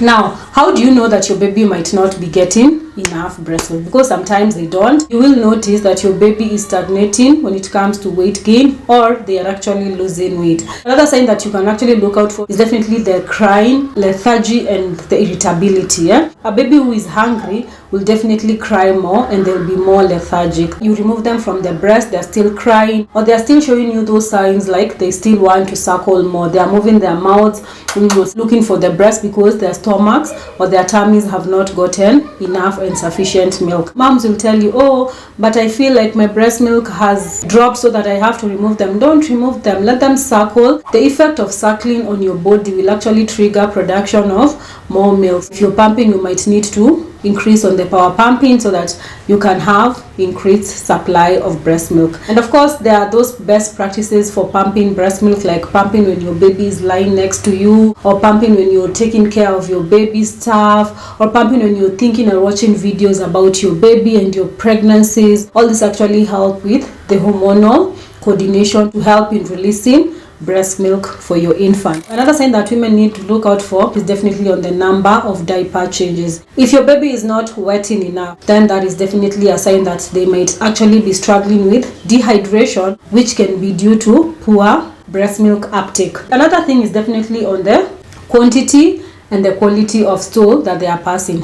Now, how do you know that your baby might not be getting enough breast milk? Because sometimes they don't. You will notice that your baby is stagnating when it comes to weight gain, or they are actually losing weight. Another sign that you can actually look out for is definitely the crying, lethargy, and the irritability. A baby who is hungry will definitely cry more, and they'll be more lethargic. You remove them from the breast, they're still crying, or they're still showing you those signs like they still want to suckle more. They are moving their mouths, looking for the breast because their stomachs or their tummies have not gotten enough and sufficient milk. Moms will tell you, oh, but I feel like my breast milk has dropped so that I have to remove them. Don't remove them, let them suckle. The effect of suckling on your body will actually trigger production of more milk. If you're pumping, you might need to increase on the power pumping so that you can have increased supply of breast milk. And of course, there are those best practices for pumping breast milk, like pumping when your baby is lying next to you, or pumping when you're taking care of your baby's stuff, or pumping when you're thinking or watching videos about your baby and your pregnancies. All this actually help with the hormonal coordination to help in releasing breast milk for your infant. Another sign that women need to look out for is definitely on the number of diaper changes. If your baby is not wetting enough, then that is definitely a sign that they might actually be struggling with dehydration, which can be due to poor breast milk uptake. Another thing is definitely on the quantity and the quality of stool that they are passing.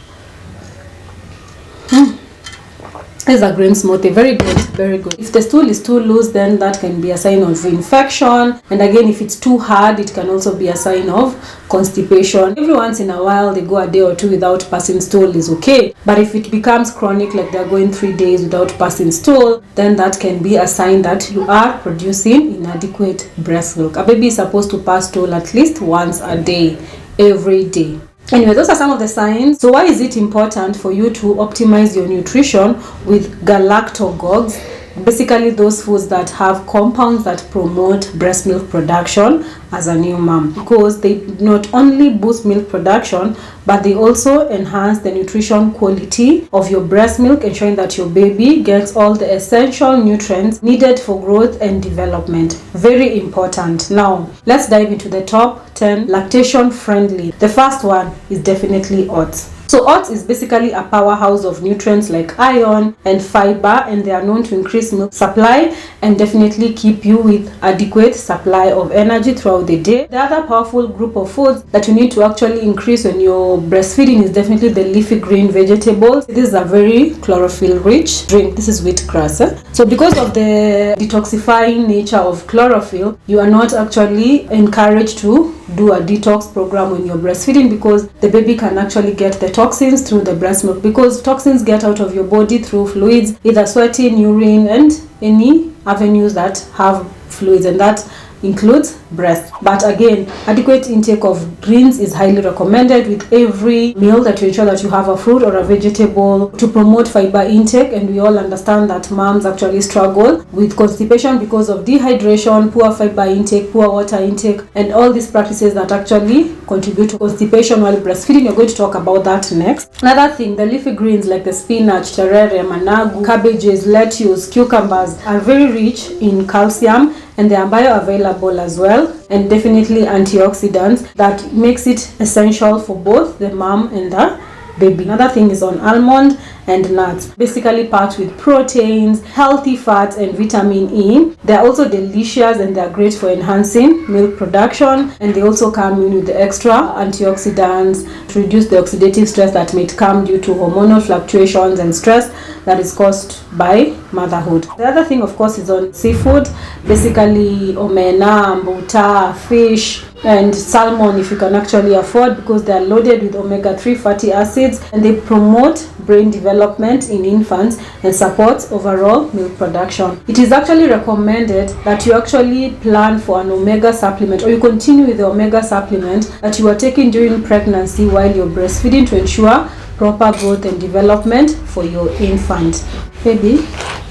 This is a green smoothie. Very good, very good. If the stool is too loose, then that can be a sign of infection. And again, if it's too hard, it can also be a sign of constipation. Every once in a while, they go a day or two without passing stool is okay. But if it becomes chronic, like they're going 3 days without passing stool, then that can be a sign that you are producing inadequate breast milk. A baby is supposed to pass stool at least once a day, every day. Anyway, those are some of the signs. So why is it important for you to optimize your nutrition with galactogogues? Basically those foods that have compounds that promote breast milk production as a new mom, because they not only boost milk production, but they also enhance the nutrition quality of your breast milk, ensuring that your baby gets all the essential nutrients needed for growth and development. Very important. Now let's dive into the top 10 lactation friendly. The first one is definitely oats. So oats is basically a powerhouse of nutrients like iron and fiber, and they are known to increase milk supply and definitely keep you with adequate supply of energy throughout the day. The other powerful group of foods that you need to actually increase when you're breastfeeding is definitely the leafy green vegetables. This is a very chlorophyll rich drink. This is wheatgrass. So because of the detoxifying nature of chlorophyll, you are not actually encouraged to do a detox program when you're breastfeeding, because the baby can actually get the toxins through the breast milk, because toxins get out of your body through fluids, either sweating, urine, and any avenues that have fluids, and that includes breast. But again, adequate intake of greens is highly recommended with every meal, that you ensure that you have a fruit or a vegetable to promote fiber intake. And we all understand that moms actually struggle with constipation because of dehydration, poor fiber intake, poor water intake, and all these practices that actually contribute to constipation while breastfeeding. We're going to talk about that next. Another thing, the leafy greens like the spinach, terere, managu, cabbages, lettuce, cucumbers are very rich in calcium, and they are bioavailable as well, and definitely antioxidants that makes it essential for both the mom and the baby. Another thing is on almond and nuts, basically packed with proteins, healthy fats, and vitamin E. They are also delicious, and they are great for enhancing milk production, and they also come in with the extra antioxidants to reduce the oxidative stress that may come due to hormonal fluctuations and stress that is caused by motherhood. The other thing, of course, is on seafood, basically omena, mbuta, fish, and salmon if you can actually afford, because they are loaded with omega-3 fatty acids, and they promote brain development in infants and supports overall milk production. It is actually recommended that you actually plan for an omega supplement, or you continue with the omega supplement that you are taking during pregnancy while you're breastfeeding, to ensure proper growth and development for your infant. Baby,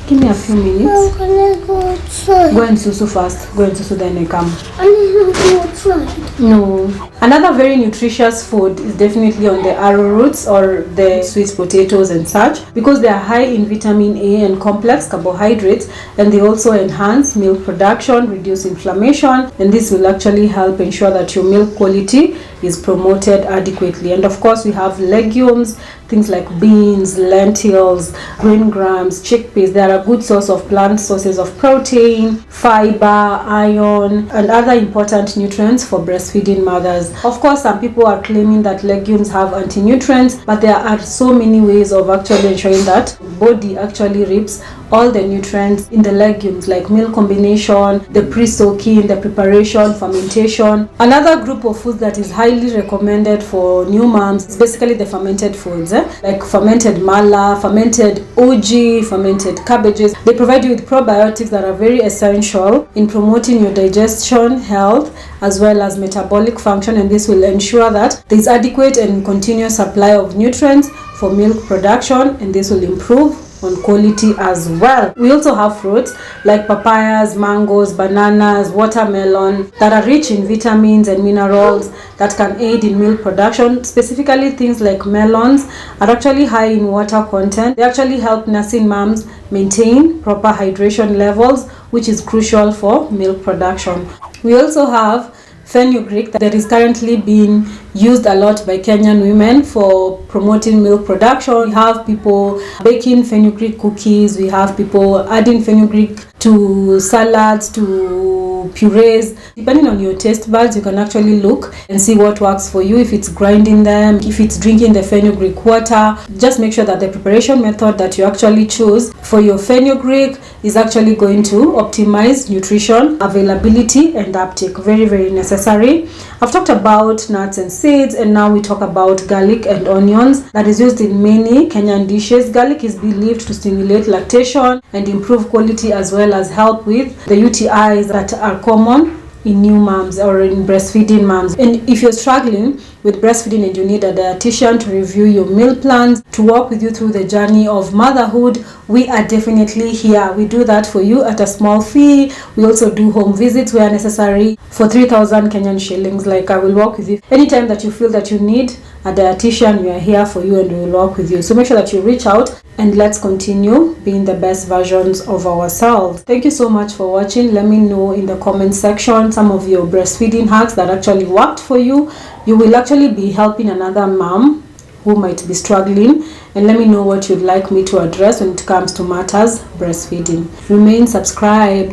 give me a few minutes. I'm gonna go outside. Go and susu first. Go and susu, then I come. I need to go outside. No. Another very nutritious food is definitely on the arrowroots or the sweet potatoes and such, because they are high in vitamin A and complex carbohydrates, and they also enhance milk production, reduce inflammation, and this will actually help ensure that your milk quality is promoted adequately. And of course we have legumes, things like beans, lentils, green grams, chickpeas. They are a good source of plant sources of protein, fiber, iron, and other important nutrients for breastfeeding mothers. Of course, some people are claiming that legumes have anti-nutrients, but there are so many ways of actually ensuring that body actually reaps all the nutrients in the legumes, like meal combination, the pre-soaking, the preparation, fermentation. Another group of foods that is highly recommended for new moms is basically the fermented foods, like fermented mala, fermented uji, fermented cabbages. They provide you with probiotics that are very essential in promoting your digestion health as well as metabolic function, and this will ensure that there is adequate and continuous supply of nutrients for milk production, and this will improve on quality as well. We also have fruits like papayas, mangoes, bananas, watermelon that are rich in vitamins and minerals that can aid in milk production. Specifically, things like melons are actually high in water content. They actually help nursing moms maintain proper hydration levels, which is crucial for milk production. We also have fenugreek that is currently being used a lot by Kenyan women for promoting milk production. We have people baking fenugreek cookies, we have people adding fenugreek to salads, to purees. Depending on your taste buds, you can actually look and see what works for you. If it's grinding them, if it's drinking the fenugreek water, just make sure that the preparation method that you actually choose for your fenugreek is actually going to optimize nutrition, availability, and uptake. Very, very necessary. I've talked about nuts and seeds, and now we talk about garlic and onions that is used in many Kenyan dishes. Garlic is believed to stimulate lactation and improve quality as well as help with the UTIs that are common in new moms or in breastfeeding moms. And if you're struggling with breastfeeding and you need a dietitian to review your meal plans, to walk with you through the journey of motherhood, we are definitely here. We do that for you at a small fee. We also do home visits where necessary for 3,000 Kenyan shillings. Like, I will walk with you anytime that you feel that you need a dietitian. We are here for you and we will walk with you. So make sure that you reach out and let's continue being the best versions of ourselves. Thank you so much for watching. Let me know in the comment section some of your breastfeeding hacks that actually worked for you. You will actually be helping another mom who might be struggling, and let me know what you'd like me to address when it comes to matters breastfeeding. Remain subscribed.